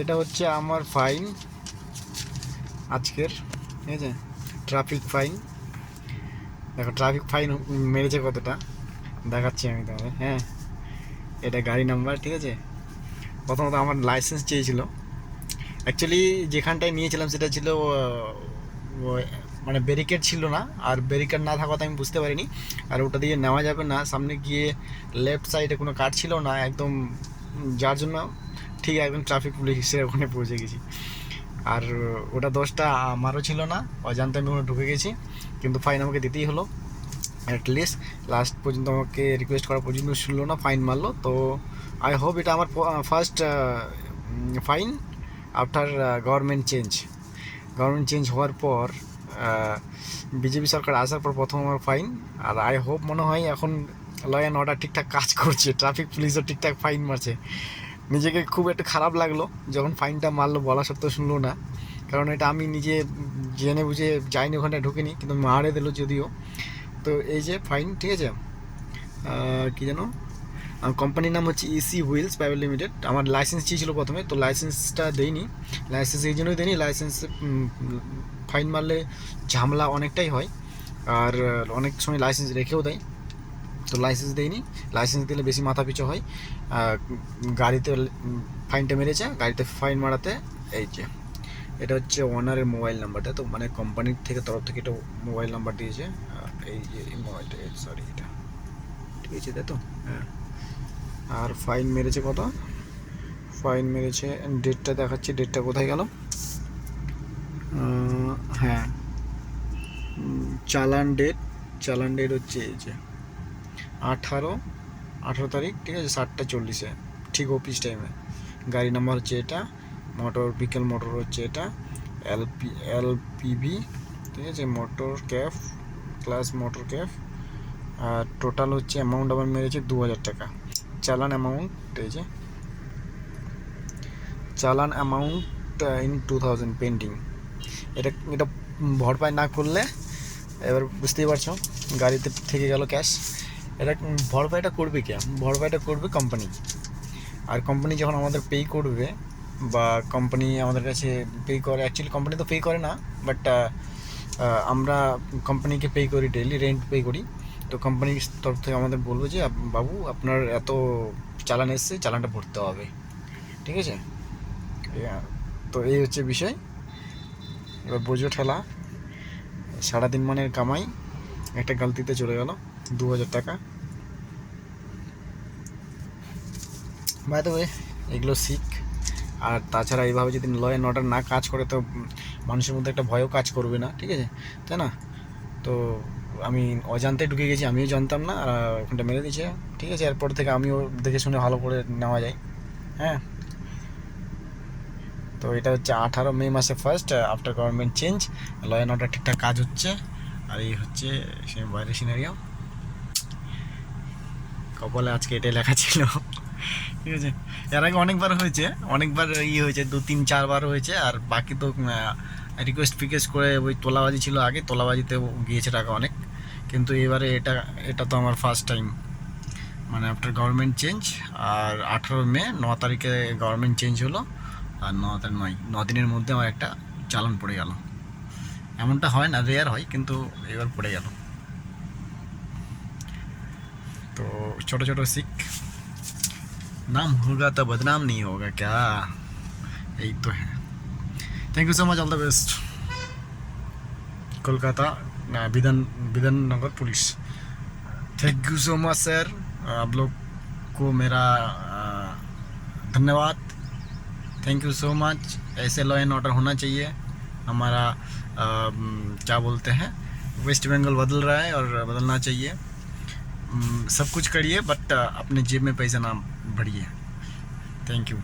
এটা হচ্ছে আমার ফাইন আজকের, ঠিক আছে। ট্রাফিক ফাইন, দেখো ট্রাফিক ফাইন মেরেছে কতটা, দেখাচ্ছি আমি তোমাদের। হ্যাঁ, এটা গাড়ি নাম্বার, ঠিক আছে। প্রথমত আমার লাইসেন্স চেয়েছিল। অ্যাকচুয়ালি যেখানটায় নিয়েছিলাম সেটা ছিল মানে ব্যারিকেড ছিল না, আর ব্যারিকেড না থাকাতে আমি বুঝতে পারিনি। আর ওটা দিয়ে নেওয়া যাবে না, সামনে গিয়ে লেফট সাইডে কোনো কাট ছিল না একদম, যার জন্য ঠিক একদম ট্রাফিক পুলিশের ওখানে পৌঁছে গেছি। আর ওটা দোষটা আমারও ছিল না, অজান্তে আমি ওখানে ঢুকে গেছি, কিন্তু ফাইন আমাকে দিতেই হলো। অ্যাটলিস্ট লাস্ট পর্যন্ত আমাকে রিকোয়েস্ট করা পর্যন্ত শুনলো না, ফাইন মারলো। তো আই হোপ এটা আমার first fine after government change হওয়ার পর, বিজেপি সরকার আসার পর প্রথম আমার ফাইন। আর আই হোপ মনে হয় এখন ল অ্যান্ড অর্ডার ঠিকঠাক কাজ করছে, ট্রাফিক পুলিশও ঠিকঠাক ফাইন মারছে। নিজেকে খুব একটু খারাপ লাগলো যখন ফাইনটা মারলো, বলা সত্ত্বেও শুনলো না, কারণ এটা আমি নিজে জেনে বুঝে যাইনি, ওখানে ঢুকিনি, কিন্তু মারে দিল যদিও। তো এই যে ফাইন, ঠিক আছে। কী যেন কোম্পানির নাম হচ্ছে ইসি হুইলস প্রাইভেট লিমিটেড। আমার লাইসেন্স চেয়েছিল প্রথমে, তো লাইসেন্সটা দেয়নি। লাইসেন্স এই জন্যই দেয়নি, লাইসেন্স ফাইন মারলে ঝামেলা অনেকটাই হয়, আর অনেক সময় লাইসেন্স রেখেও দেয়। তো লাইসেন্স দেয়নি, লাইসেন্স দিলে বেশি মাথা পিছু হয়। গাড়িতে ফাইনটা মেরেছে, গাড়িতে ফাইন মারাতে এই যে এটা হচ্ছে ওনারের মোবাইল নাম্বারটা, তো মানে কোম্পানির থেকে তরফ থেকে এটা মোবাইল নাম্বার দিয়েছে। এই যে মোবাইলটা, সরি এটা, ঠিক আছে তাই তো। হ্যাঁ, আর ফাইন মেরেছে কত, ফাইন মেরেছে ডেটটা দেখাচ্ছি, ডেটটা কোথায় গেল। হ্যাঁ, চালান ডেট হচ্ছে এই যে 18 তারিখ, ঠিক আছে, 7:40, ঠিক অফিস টাইমে। গাড়ি নাম্বার হচ্ছে এটা, বিকেল মোটর হচ্ছে এটা, এলপিভি, ঠিক আছে, motor cab, class motor cab. আর টোটাল হচ্ছে অ্যামাউন্ট আমার মেরেছে 2000 টাকা। চালান অ্যামাউন্ট, এই যে চালান অ্যামাউন্ট ইন 2000 পেন্ডিং। এটা ভরপাই না করলে, এবার বুঝতেই পারছো, গাড়িতে থেকে গেল ক্যাশ। এটা ভরপাইটা করবে কে? ভরপাইটা করবে কোম্পানি। আর কোম্পানি যখন আমাদের পে করবে, বা কোম্পানি আমাদের কাছে পে করে, অ্যাকচুয়ালি কোম্পানি তো পে করে না, বাট আমরা কোম্পানিকে পে করি, ডেইলি রেন্ট পে করি। তো কোম্পানির তরফ থেকে আমাদের বলবো যে বাবু আপনার এত চালান এসছে, চালানটা ভরতে হবে, ঠিক আছে। তো এই হচ্ছে বিষয়। এবার বোঝো ঠেলা, সারাদিন মানের কামাই একটা গালতিতে চলে গেল 2000 টাকা। বাই দ্য ওয়ে, এগুলো শিখ। আর তাছাড়া এইভাবে যদি ল অ্যান্ড অর্ডার না কাজ করে, তো মানুষের মধ্যে একটা ভয়ও কাজ করবে না, ঠিক আছে, তাই না? তো আমি অজান্তে ঢুকে গেছি, আমিও জানতাম না, আর ওখানটা মেরে দিয়েছে, ঠিক আছে। এরপর থেকে আমিও দেখে শুনে ভালো করে নেওয়া যায়। হ্যাঁ, তো এটা হচ্ছে 18 মে মাসে first after government change, law and order ঠিকঠাক কাজ হচ্ছে। আর এই হচ্ছে বাইরের সিনারিও। কপালে আজকে এটাই লেখা ছিল, ঠিক আছে। এর আগে অনেকবার হয়েছে 2-3-4 বার হয়েছে। আর বাকি তো রিকোয়েস্ট করে ওই তোলাবাজি ছিল আগে, তোলাবাজিতে গিয়েছে টাকা অনেক। কিন্তু এবারে এটা তো আমার ফার্স্ট টাইম, মানে আফটার গভর্নমেন্ট চেঞ্জ। আর 18 মে 9 তারিখে গভর্নমেন্ট চেঞ্জ হলো, আর 9 দিনের মধ্যে আমার একটা চালান পড়ে গেল। এমনটা হয় না, রেয়ার হয়, কিন্তু এবার পড়ে গেল। তো ছোটো ছোটো শিখ, नाम होगा तो बदनाम नहीं होगा क्या, यही तो है। Thank you so much, all the best. Kolkata Bidhannagar police, thank you so much sir. आप लोग को मेरा धन्यवाद, थैंक यू सो मच। ऐसे लॉ एंड ऑर्डर होना चाहिए हमारा। क्या बोलते हैं, वेस्ट बंगाल बदल रहा है और बदलना चाहिए। सब कुछ करिए, बट अपने जेब में पैसा ना भरिए। Thank you.